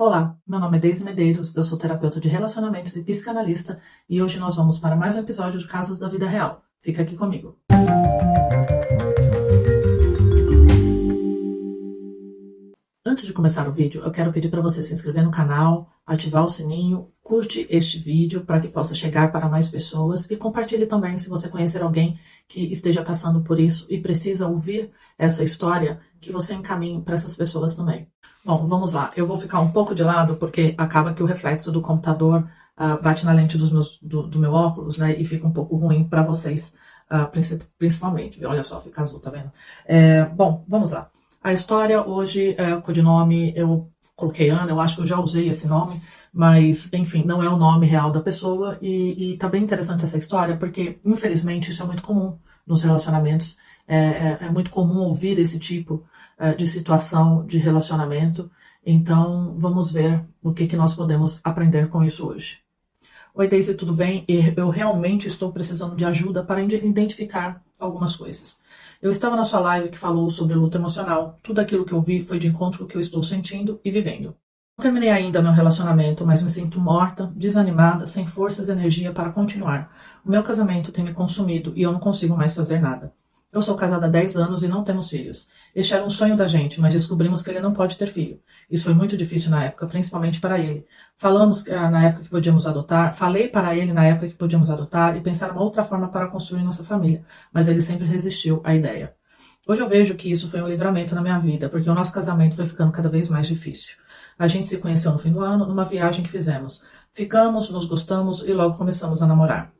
Olá, meu nome é Deise Medeiros, eu sou terapeuta de relacionamentos e psicanalista e hoje nós vamos para mais um episódio de Casos da Vida Real. Fica aqui comigo. Antes de começar o vídeo, eu quero pedir para você se inscrever no canal, ativar o sininho, curte este vídeo para que possa chegar para mais pessoas e compartilhe também se você conhecer alguém que esteja passando por isso e precisa ouvir essa história, que você encaminhe para essas pessoas também. Bom, vamos lá. Eu vou ficar um pouco de lado porque acaba que o reflexo do computador bate na lente do meu óculos, né? E fica um pouco ruim para vocês, principalmente. Olha só, fica azul, tá vendo? Bom, vamos lá. A história hoje, o codinome, eu coloquei Ana, eu acho que eu já usei esse nome, mas, enfim, não é o nome real da pessoa e tá bem interessante essa história porque, infelizmente, isso é muito comum nos relacionamentos. É muito comum ouvir esse tipo de situação de relacionamento. Então, vamos ver o que nós podemos aprender com isso hoje. Oi, Deise, tudo bem? Eu realmente estou precisando de ajuda para identificar algumas coisas. Eu estava na sua live que falou sobre luta emocional. Tudo aquilo que eu vi foi de encontro com o que eu estou sentindo e vivendo. Não terminei ainda meu relacionamento, mas me sinto morta, desanimada, sem forças e energia para continuar. O meu casamento tem me consumido e eu não consigo mais fazer nada. Eu sou casada há 10 anos e não temos filhos. Este era um sonho da gente, mas descobrimos que ele não pode ter filho. Isso foi muito difícil na época, principalmente para ele. Falamos na época que podíamos adotar, falei para ele na época que podíamos adotar e pensar uma outra forma para construir nossa família, mas ele sempre resistiu à ideia. Hoje eu vejo que isso foi um livramento na minha vida, porque o nosso casamento foi ficando cada vez mais difícil. A gente se conheceu no fim do ano, numa viagem que fizemos. Ficamos, nos gostamos e logo começamos a namorar.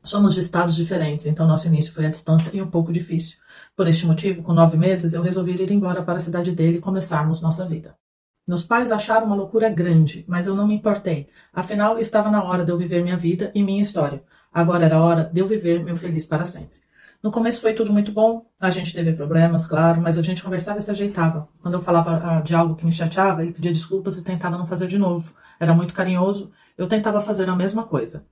Somos de estados diferentes, então nosso início foi à distância e um pouco difícil. Por este motivo, com 9 meses, eu resolvi ir embora para a cidade dele e começarmos nossa vida. Meus pais acharam uma loucura grande, mas eu não me importei. Afinal, estava na hora de eu viver minha vida e minha história. Agora era hora de eu viver meu feliz para sempre. No começo foi tudo muito bom, a gente teve problemas, claro, mas a gente conversava e se ajeitava. Quando eu falava de algo que me chateava, ele pedia desculpas e tentava não fazer de novo. Era muito carinhoso, eu tentava fazer a mesma coisa.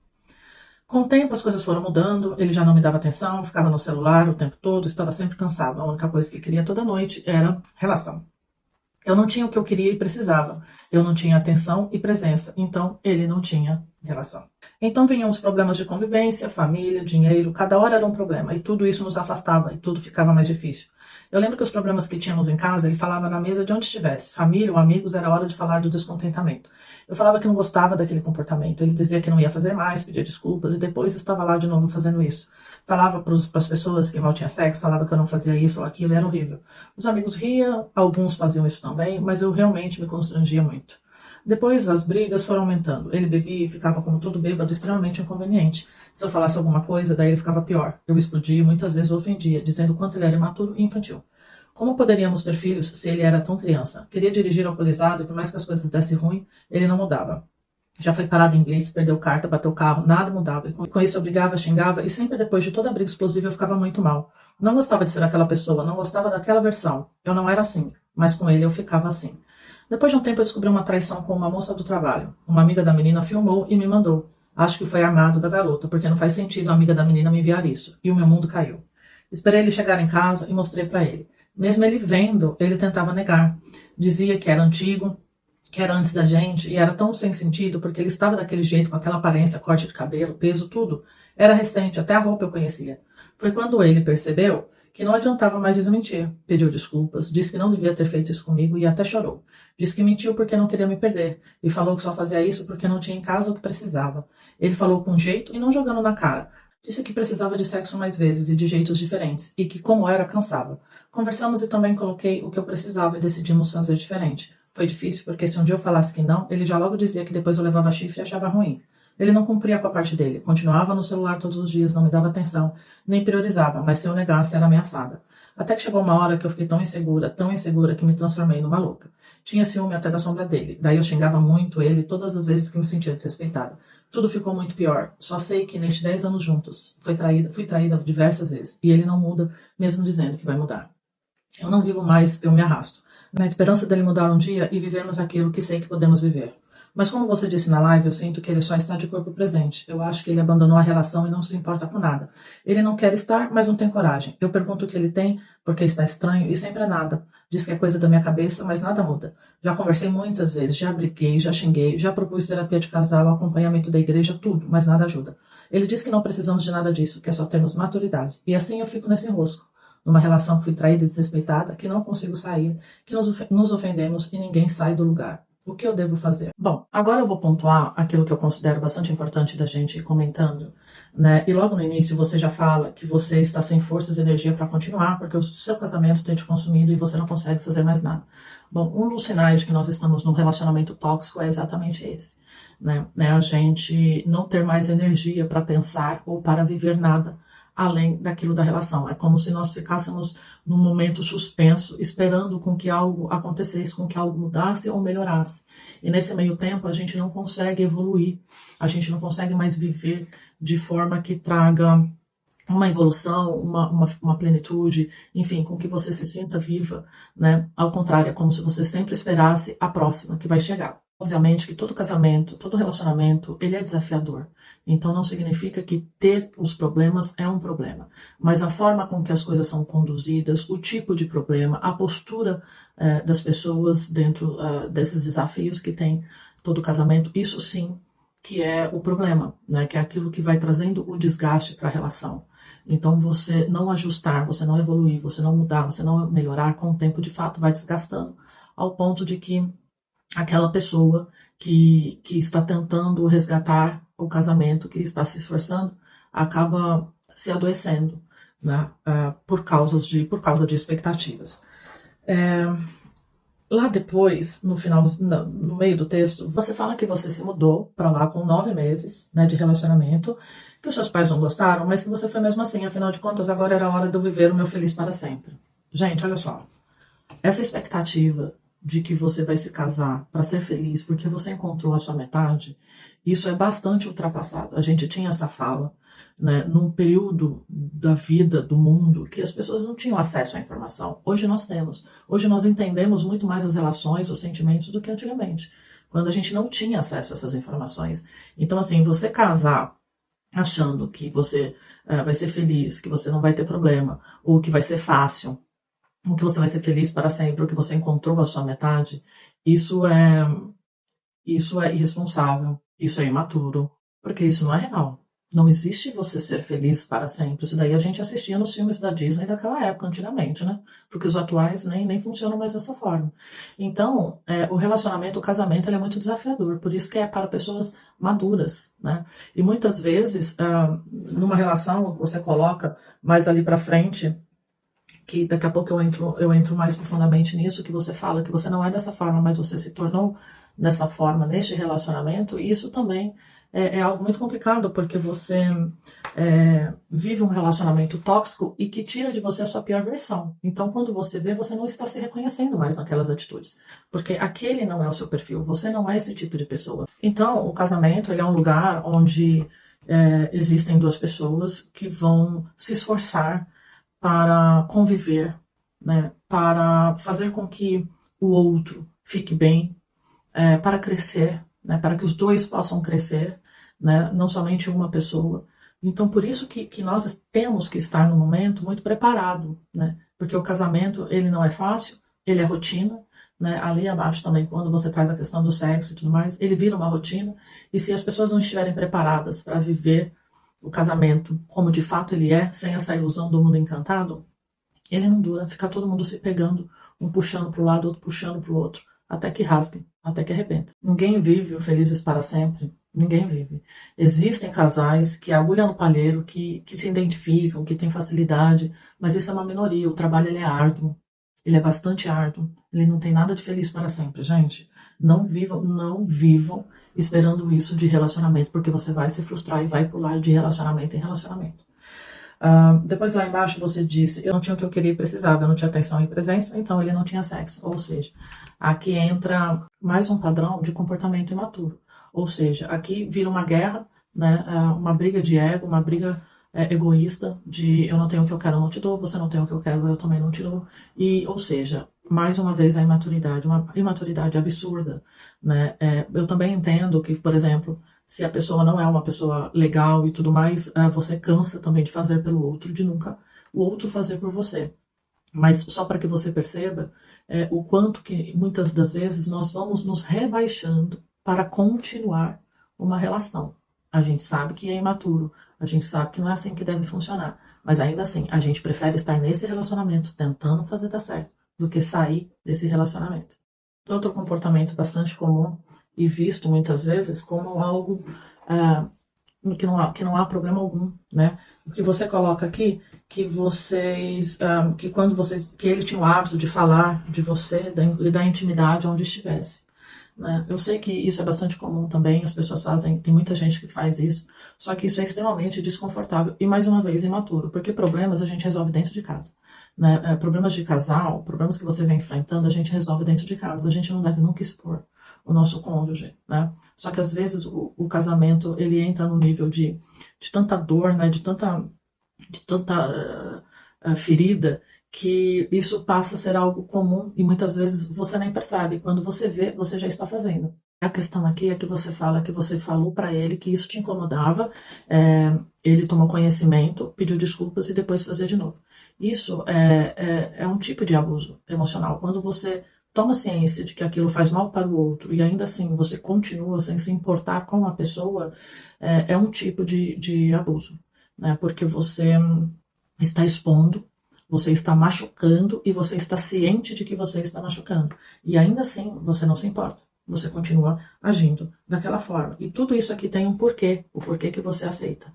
Com o tempo as coisas foram mudando, ele já não me dava atenção, ficava no celular o tempo todo, estava sempre cansado. A única coisa que queria toda noite era relação. Eu não tinha o que eu queria e precisava. Eu não tinha atenção e presença, então ele não tinha relação. Então vinham os problemas de convivência, família, dinheiro, cada hora era um problema e tudo isso nos afastava e tudo ficava mais difícil. Eu lembro que os problemas que tínhamos em casa, ele falava na mesa de onde estivesse, família ou amigos, era hora de falar do descontentamento. Eu falava que não gostava daquele comportamento, ele dizia que não ia fazer mais, pedia desculpas e depois estava lá de novo fazendo isso. Falava para as pessoas que mal tinha sexo, falava que eu não fazia isso ou aquilo, era horrível. Os amigos riam, alguns faziam isso também, mas eu realmente me constrangia muito. Depois as brigas foram aumentando. Ele bebia e ficava como todo bêbado, extremamente inconveniente. Se eu falasse alguma coisa, daí ele ficava pior. Eu explodia e muitas vezes o ofendia, dizendo o quanto ele era imaturo e infantil. Como poderíamos ter filhos se ele era tão criança? Queria dirigir alcoolizado e por mais que as coisas dessem ruim, ele não mudava. Já foi parado em blitz, perdeu carta, bateu carro, nada mudava. E com isso eu brigava, xingava e sempre depois de toda a briga explosiva eu ficava muito mal. Não gostava de ser aquela pessoa, não gostava daquela versão. Eu não era assim, mas com ele eu ficava assim. Depois de um tempo eu descobri uma traição com uma moça do trabalho. Uma amiga da menina filmou e me mandou. Acho que foi armado da garota, porque não faz sentido a amiga da menina me enviar isso. E o meu mundo caiu. Esperei ele chegar em casa e mostrei para ele. Mesmo ele vendo, ele tentava negar. Dizia que era antigo, que era antes da gente, e era tão sem sentido, porque ele estava daquele jeito, com aquela aparência, corte de cabelo, peso, tudo. Era recente, até a roupa eu conhecia. Foi quando ele percebeu que não adiantava mais desmentir. Pediu desculpas, disse que não devia ter feito isso comigo e até chorou. Disse que mentiu porque não queria me perder, e falou que só fazia isso porque não tinha em casa o que precisava. Ele falou com jeito e não jogando na cara. Disse que precisava de sexo mais vezes e de jeitos diferentes, e que como era, cansava. Conversamos e também coloquei o que eu precisava e decidimos fazer diferente. Foi difícil porque se um dia eu falasse que não, ele já logo dizia que depois eu levava chifre e achava ruim. Ele não cumpria com a parte dele, continuava no celular todos os dias, não me dava atenção, nem priorizava, mas se eu negasse era ameaçada. Até que chegou uma hora que eu fiquei tão insegura que me transformei numa louca. Tinha ciúme até da sombra dele, daí eu xingava muito ele todas as vezes que me sentia desrespeitada. Tudo ficou muito pior, só sei que nestes 10 anos juntos, fui traída diversas vezes, e ele não muda, mesmo dizendo que vai mudar. Eu não vivo mais, eu me arrasto, na esperança dele mudar um dia e vivermos aquilo que sei que podemos viver. Mas como você disse na live, eu sinto que ele só está de corpo presente. Eu acho que ele abandonou a relação e não se importa com nada. Ele não quer estar, mas não tem coragem. Eu pergunto o que ele tem, porque está estranho, e sempre é nada. Diz que é coisa da minha cabeça, mas nada muda. Já conversei muitas vezes, já briguei, já xinguei, já propus terapia de casal, acompanhamento da igreja, tudo, mas nada ajuda. Ele diz que não precisamos de nada disso, que é só termos maturidade. E assim eu fico nesse enrosco. Numa relação que fui traída e desrespeitada, que não consigo sair, que nos ofendemos e ninguém sai do lugar. O que eu devo fazer? Bom, agora eu vou pontuar aquilo que eu considero bastante importante da gente ir comentando, né? E logo no início você já fala que você está sem forças e energia para continuar, porque o seu casamento tem te consumido e você não consegue fazer mais nada. Bom, um dos sinais de que nós estamos num relacionamento tóxico é exatamente esse, né? A gente não ter mais energia para pensar ou para viver nada além daquilo da relação. É como se nós ficássemos num momento suspenso, esperando com que algo acontecesse, com que algo mudasse ou melhorasse. E nesse meio tempo a gente não consegue evoluir, a gente não consegue mais viver de forma que traga uma evolução, uma plenitude, enfim, com que você se sinta viva, né? Ao contrário, é como se você sempre esperasse a próxima que vai chegar. Obviamente que todo casamento, todo relacionamento, ele é desafiador. Então não significa que ter os problemas é um problema. Mas a forma com que as coisas são conduzidas, o tipo de problema, a postura das pessoas dentro desses desafios que tem todo casamento, isso sim que é o problema, né? Que é aquilo que vai trazendo o desgaste para a relação. Então você não ajustar, você não evoluir, você não mudar, você não melhorar, com o tempo de fato vai desgastando, ao ponto de que aquela pessoa que está tentando resgatar o casamento, que está se esforçando, acaba se adoecendo, né, por causa de expectativas. Lá depois, no final, no meio do texto, você fala que você se mudou para lá com 9 meses, né, de relacionamento, que os seus pais não gostaram, mas que você foi mesmo assim, afinal de contas, agora era a hora de eu viver o meu feliz para sempre. Gente, olha só. Essa expectativa de que você vai se casar para ser feliz porque você encontrou a sua metade, isso é bastante ultrapassado. A gente tinha essa fala, né, num período da vida, do mundo, que as pessoas não tinham acesso à informação. Hoje nós temos. Hoje nós entendemos muito mais as relações, os sentimentos do que antigamente, quando a gente não tinha acesso a essas informações. Então, assim, você casar achando que você vai ser feliz, que você não vai ter problema, ou que vai ser fácil, o que você vai ser feliz para sempre, o que você encontrou a sua metade, isso é, isso é irresponsável, isso é imaturo, porque isso não é real. Não existe você ser feliz para sempre. Isso daí a gente assistia nos filmes da Disney daquela época, antigamente, né? Porque os atuais nem funcionam mais dessa forma. Então, o relacionamento, o casamento, ele é muito desafiador. Por isso que é para pessoas maduras, né? E muitas vezes, numa relação, você coloca mais ali para frente, que daqui a pouco eu entro mais profundamente nisso, que você fala que você não é dessa forma, mas você se tornou dessa forma neste relacionamento, e isso também é algo muito complicado, porque você vive um relacionamento tóxico e que tira de você a sua pior versão. Então, quando você vê, você não está se reconhecendo mais naquelas atitudes, porque aquele não é o seu perfil, você não é esse tipo de pessoa. Então, o casamento ele é um lugar onde existem duas pessoas que vão se esforçar para conviver, né, para fazer com que o outro fique bem, para crescer, né, para que os dois possam crescer, né, não somente uma pessoa. Então, por isso que nós temos que estar no momento muito preparado, né, porque o casamento ele não é fácil, ele é rotina, né, ali abaixo também, quando você traz a questão do sexo e tudo mais, ele vira uma rotina, e se as pessoas não estiverem preparadas para viver o casamento como de fato ele é, sem essa ilusão do mundo encantado, ele não dura, fica todo mundo se pegando, um puxando para o lado, outro puxando para o outro, até que rasguem, até que arrebenta. Ninguém vive o felizes para sempre, ninguém vive. Existem casais que agulham no palheiro, que se identificam, que têm facilidade, mas isso é uma minoria, o trabalho ele é árduo, ele é bastante árduo, ele não tem nada de feliz para sempre, gente. Não vivam esperando isso de relacionamento, porque você vai se frustrar e vai pular de relacionamento em relacionamento. Depois lá embaixo você disse, eu não tinha o que eu queria e precisava, eu não tinha atenção e presença, então ele não tinha sexo. Ou seja, aqui entra mais um padrão de comportamento imaturo. Ou seja, aqui vira uma guerra, né, uma briga de ego, uma briga egoísta, de eu não tenho o que eu quero, eu não te dou, você não tem o que eu quero, eu também não te dou. E, ou seja, mais uma vez a imaturidade, uma imaturidade absurda, né? Eu também entendo que, por exemplo, se a pessoa não é uma pessoa legal e tudo mais, você cansa também de fazer pelo outro, de nunca o outro fazer por você. Mas só para que você perceba o quanto que muitas das vezes nós vamos nos rebaixando para continuar uma relação. A gente sabe que é imaturo, a gente sabe que não é assim que deve funcionar, mas ainda assim a gente prefere estar nesse relacionamento tentando fazer dar certo do que sair desse relacionamento. Outro comportamento bastante comum e visto muitas vezes como algo ah, que não há problema algum, né? O que você coloca aqui, que vocês, que quando vocês, que ele tinha o hábito de falar de você e da intimidade onde estivesse. Né? Eu sei que isso é bastante comum também, as pessoas fazem, tem muita gente que faz isso, só que isso é extremamente desconfortável e, mais uma vez, imaturo, porque problemas a gente resolve dentro de casa. Né? Problemas de casal, problemas que você vem enfrentando, a gente resolve dentro de casa, a gente não deve nunca expor o nosso cônjuge, né? Só que às vezes o casamento ele entra no nível de tanta dor, né? De tanta ferida, que isso passa a ser algo comum e muitas vezes você nem percebe. Quando você vê, você já está fazendo. A questão aqui é que você fala que você falou para ele que isso te incomodava, ele tomou conhecimento, pediu desculpas e depois fazia de novo. Isso é um tipo de abuso emocional. Quando você toma ciência de que aquilo faz mal para o outro e ainda assim você continua sem se importar com a pessoa, é um tipo de abuso, né? Porque você está expondo, você está machucando e você está ciente de que você está machucando. E ainda assim você não se importa. Você continua agindo daquela forma. E tudo isso aqui tem um porquê, o porquê que você aceita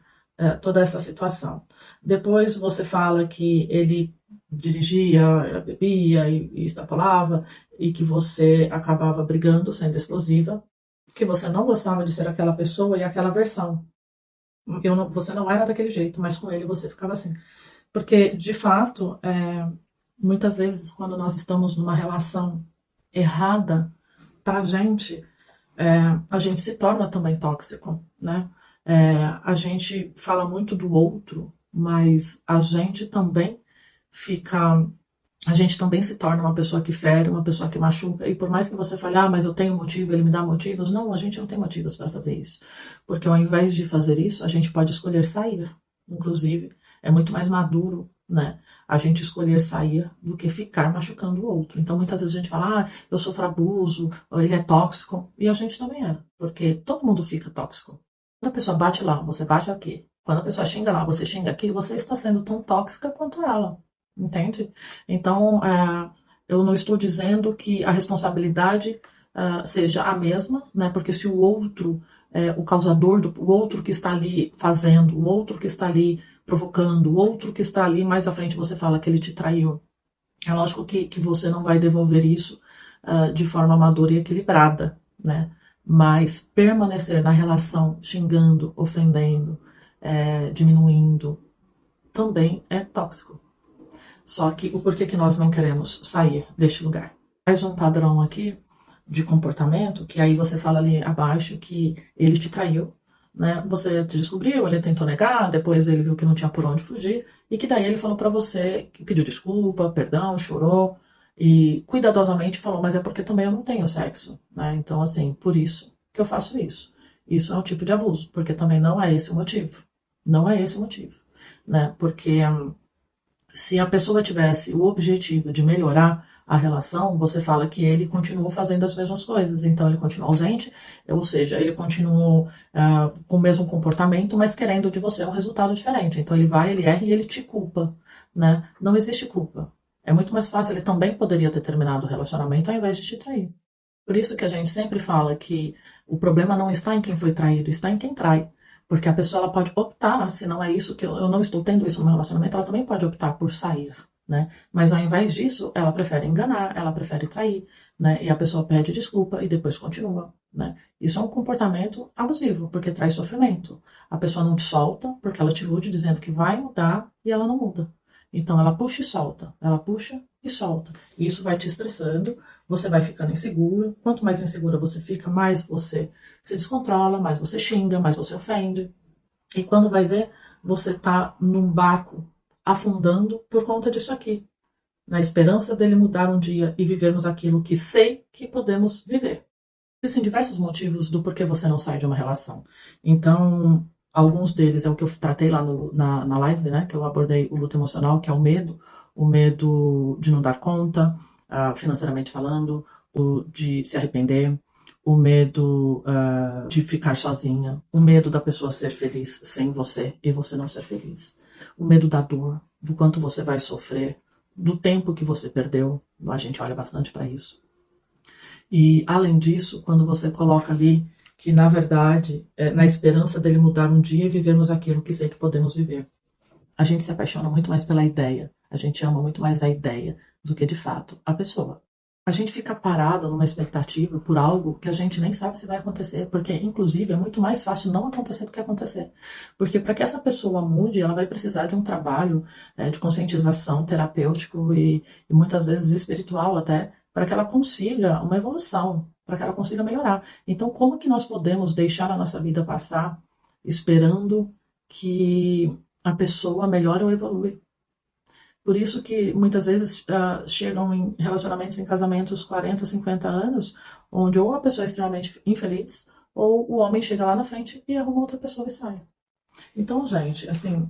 toda essa situação. Depois você fala que ele dirigia, bebia e extrapolava, e que você acabava brigando, sendo explosiva, que você não gostava de ser aquela pessoa e aquela versão. Você não era daquele jeito, mas com ele você ficava assim. Porque, de fato, muitas vezes, quando nós estamos numa relação errada, para a gente se torna também tóxico, né? A gente fala muito do outro, mas a gente também se torna uma pessoa que fere, uma pessoa que machuca, e por mais que você fale, mas eu tenho motivo, ele me dá motivos, não, a gente não tem motivos para fazer isso, porque ao invés de fazer isso, a gente pode escolher sair, inclusive, é muito mais maduro, né, a gente escolher sair do que ficar machucando o outro. Então, muitas vezes a gente fala, eu sofro abuso, ou ele é tóxico, e a gente também é, porque todo mundo fica tóxico. Quando a pessoa bate lá, você bate aqui. Quando a pessoa xinga lá, você xinga aqui, você está sendo tão tóxica quanto ela. Entende? Então, eu não estou dizendo que a responsabilidade seja a mesma, né? Porque se o outro, o causador, o outro que está ali fazendo, o outro que está ali provocando, o outro que está ali, mais à frente você fala que ele te traiu. É lógico que você não vai devolver isso de forma madura e equilibrada, né? Mas permanecer na relação xingando, ofendendo, diminuindo, também é tóxico. Só que o porquê que nós não queremos sair deste lugar? Mais um padrão aqui de comportamento, que aí você fala ali abaixo que ele te traiu, né? Você te descobriu, ele tentou negar, depois ele viu que não tinha por onde fugir, e que daí ele falou para você que pediu desculpa, perdão, chorou, e cuidadosamente falou, mas é porque também eu não tenho sexo, né? Então, assim, por isso que eu faço isso. Isso é um tipo de abuso, porque também não é esse o motivo. Não é esse o motivo, né? Porque se a pessoa tivesse o objetivo de melhorar a relação, você fala que ele continuou fazendo as mesmas coisas. Então, ele continuou ausente, ou seja, ele continuou com o mesmo comportamento, mas querendo de você um resultado diferente. Então, ele vai, ele erra e ele te culpa. Né? Não existe culpa. É muito mais fácil, ele também poderia ter terminado o relacionamento ao invés de te trair. Por isso que a gente sempre fala que o problema não está em quem foi traído, está em quem trai. Porque a pessoa ela pode optar, se não é isso que eu não estou tendo isso no meu relacionamento, ela também pode optar por sair, né? Mas ao invés disso, ela prefere enganar, ela prefere trair, né? E a pessoa pede desculpa e depois continua, né? Isso é um comportamento abusivo, porque traz sofrimento. A pessoa não te solta porque ela te ilude dizendo que vai mudar e ela não muda. Então ela puxa e solta, ela puxa e solta. E isso vai te estressando, você vai ficando inseguro. Quanto mais insegura você fica, mais você se descontrola, mais você xinga, mais você ofende. E quando vai ver, você está num barco afundando por conta disso aqui, na esperança dele mudar um dia e vivermos aquilo que sei que podemos viver. Existem diversos motivos do porquê você não sai de uma relação. Então, alguns deles é o que eu tratei lá na live, né? Que eu abordei o luto emocional, que é o medo de não dar conta, financeiramente falando, o de se arrepender, o medo de ficar sozinha, o medo da pessoa ser feliz sem você e você não ser feliz, o medo da dor, do quanto você vai sofrer, do tempo que você perdeu. A gente olha bastante para isso. E, além disso, quando você coloca ali que, na verdade, na esperança dele mudar um dia e vivermos aquilo que sei que podemos viver, a gente se apaixona muito mais pela ideia, a gente ama muito mais a ideia do que, de fato, a pessoa. A gente fica parado numa expectativa por algo que a gente nem sabe se vai acontecer, porque, inclusive, é muito mais fácil não acontecer do que acontecer. Porque para que essa pessoa mude, ela vai precisar de um trabalho de conscientização terapêutico e muitas vezes espiritual até, para que ela consiga uma evolução, para que ela consiga melhorar. Então, como que nós podemos deixar a nossa vida passar esperando que a pessoa melhora ou evolui? Por isso que muitas vezes chegam em relacionamentos, em casamentos 40, 50 anos, onde ou a pessoa é extremamente infeliz, ou o homem chega lá na frente e arruma outra pessoa e sai. Então, gente, assim,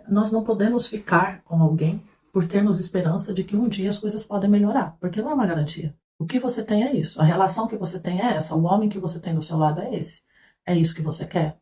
nós não podemos ficar com alguém por termos esperança de que um dia as coisas podem melhorar, porque não é uma garantia. O que você tem é isso, a relação que você tem é essa, o homem que você tem do seu lado é esse. É isso que você quer,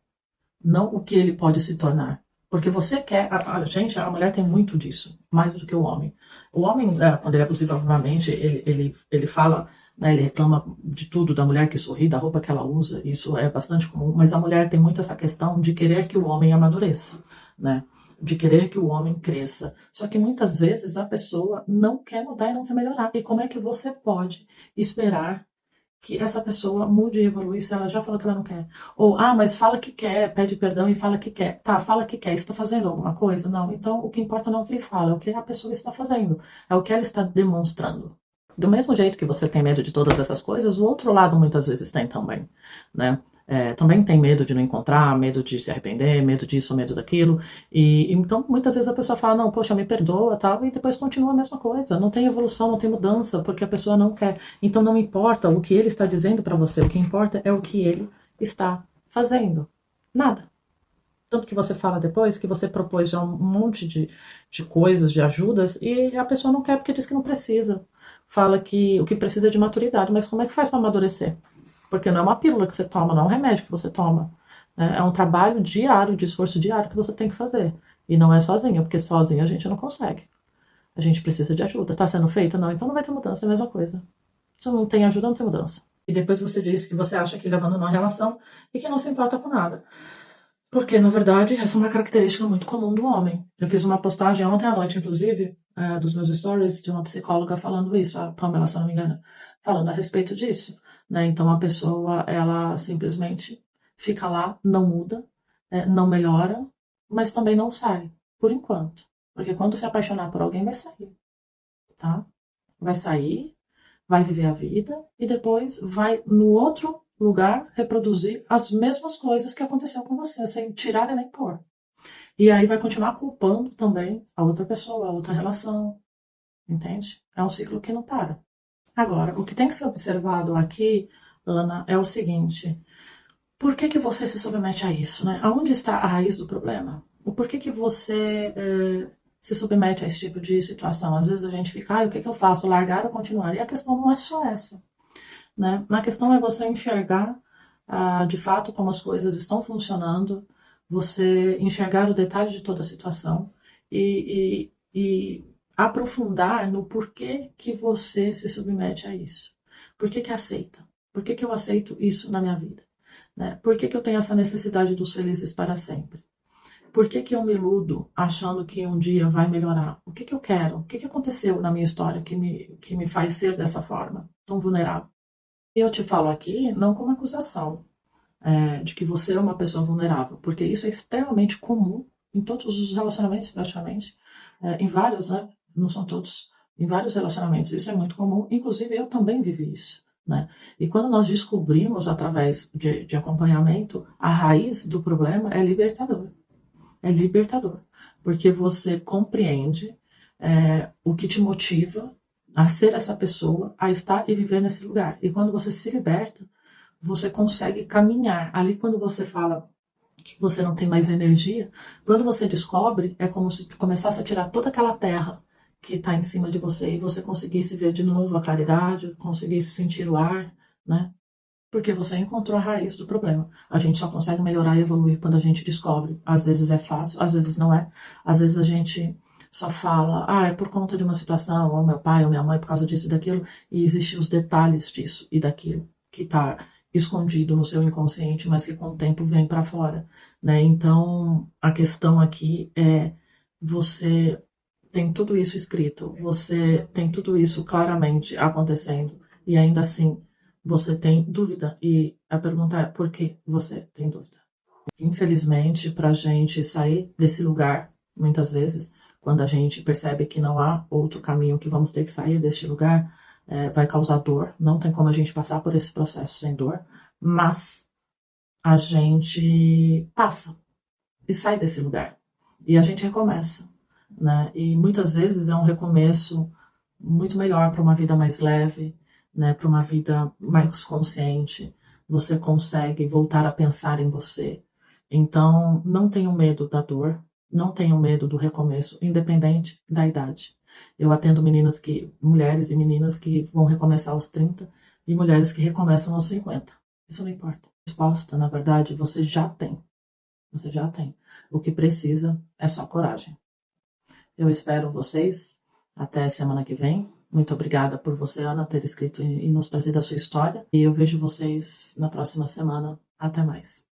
não o que ele pode se tornar. Porque você quer, gente, a mulher tem muito disso, mais do que o homem. O homem, quando ele é abusivo, obviamente, ele fala, né, ele reclama de tudo, da mulher que sorri, da roupa que ela usa, isso é bastante comum, mas a mulher tem muito essa questão de querer que o homem amadureça, né? De querer que o homem cresça. Só que muitas vezes a pessoa não quer mudar e não quer melhorar. E como é que você pode esperar que essa pessoa mude e evolui se ela já falou que ela não quer? Ou, mas fala que quer, pede perdão e fala que quer. Tá, fala que quer, está fazendo alguma coisa? Não, então o que importa não é o que ele fala, é o que a pessoa está fazendo, é o que ela está demonstrando. Do mesmo jeito que você tem medo de todas essas coisas, o outro lado muitas vezes tem também, né? Também tem medo de não encontrar, medo de se arrepender, medo disso, medo daquilo. E então muitas vezes a pessoa fala, não, poxa, me perdoa, tal, e depois continua a mesma coisa. Não tem evolução, não tem mudança, porque a pessoa não quer. Então não importa o que ele está dizendo para você, o que importa é o que ele está fazendo. Nada. Tanto que você fala depois que você propôs já um monte de coisas, de ajudas, e a pessoa não quer porque diz que não precisa. Fala que o que precisa é de maturidade, mas como é que faz para amadurecer? Porque não é uma pílula que você toma, não é um remédio que você toma. É um trabalho diário, de esforço diário que você tem que fazer. E não é sozinha, porque sozinha a gente não consegue. A gente precisa de ajuda. Está sendo feita? Não, então não vai ter mudança, é a mesma coisa. Se não tem ajuda, não tem mudança. E depois você diz que você acha que ele abandonou a relação e que não se importa com nada. Porque, na verdade, essa é uma característica muito comum do homem. Eu fiz uma postagem ontem à noite, inclusive, dos meus stories, de uma psicóloga falando isso, a Pamela, se eu não me engano, falando a respeito disso. Né? Então, a pessoa, ela simplesmente fica lá, não muda, não melhora, mas também não sai, por enquanto. Porque quando se apaixonar por alguém, vai sair, tá? Vai sair, vai viver a vida e depois vai no outro lugar reproduzir as mesmas coisas que aconteceu com você, sem tirar e nem pôr. E aí vai continuar culpando também a outra pessoa, a outra relação, entende? É um ciclo que não para. Agora, o que tem que ser observado aqui, Ana, é o seguinte: por que que você se submete a isso, né? Aonde está a raiz do problema? O porquê que você se submete a esse tipo de situação? Às vezes a gente fica, o que que eu faço? Largar ou continuar? E a questão não é só essa, né? A questão é você enxergar de fato como as coisas estão funcionando, você enxergar o detalhe de toda a situação e aprofundar no porquê que você se submete a isso. Por que que aceita? Por que que eu aceito isso na minha vida? Né? Por que que eu tenho essa necessidade dos felizes para sempre? Por que que eu me iludo achando que um dia vai melhorar? O que que eu quero? O que que aconteceu na minha história que me faz ser dessa forma, tão vulnerável? E eu te falo aqui não como acusação de que você é uma pessoa vulnerável, porque isso é extremamente comum em todos os relacionamentos, praticamente, em vários, né? Não são todos, em vários relacionamentos. Isso é muito comum, inclusive eu também vivi isso. Né? E quando nós descobrimos, através de acompanhamento, a raiz do problema é libertador. é libertador, porque você compreende o que te motiva a ser essa pessoa, a estar e viver nesse lugar. E quando você se liberta, você consegue caminhar. Ali, quando você fala que você não tem mais energia, quando você descobre, é como se começasse a tirar toda aquela terra que está em cima de você e você conseguisse ver de novo a claridade, conseguisse sentir o ar, né? Porque você encontrou a raiz do problema. A gente só consegue melhorar e evoluir quando a gente descobre. Às vezes é fácil, às vezes não é. Às vezes a gente só fala, é por conta de uma situação, ou meu pai ou minha mãe por causa disso e daquilo, e existem os detalhes disso e daquilo que está escondido no seu inconsciente, mas que com o tempo vem para fora, né? Então, a questão aqui é você tem tudo isso escrito, você tem tudo isso claramente acontecendo, e ainda assim você tem dúvida. E a pergunta é: por que você tem dúvida? Infelizmente, para a gente sair desse lugar, muitas vezes, quando a gente percebe que não há outro caminho, que vamos ter que sair deste lugar, vai causar dor. Não tem como a gente passar por esse processo sem dor, mas a gente passa e sai desse lugar. E a gente recomeça, né? E muitas vezes é um recomeço muito melhor para uma vida mais leve, né? Para uma vida mais consciente. Você consegue voltar a pensar em você. Então, não tenham medo da dor, não tenham medo do recomeço, independente da idade. Eu atendo mulheres e meninas que vão recomeçar aos 30 e mulheres que recomeçam aos 50. Isso não importa. A resposta, na verdade, você já tem. Você já tem. O que precisa é só coragem. Eu espero vocês até semana que vem. Muito obrigada por você, Ana, ter escrito e nos trazido a sua história. E eu vejo vocês na próxima semana. Até mais.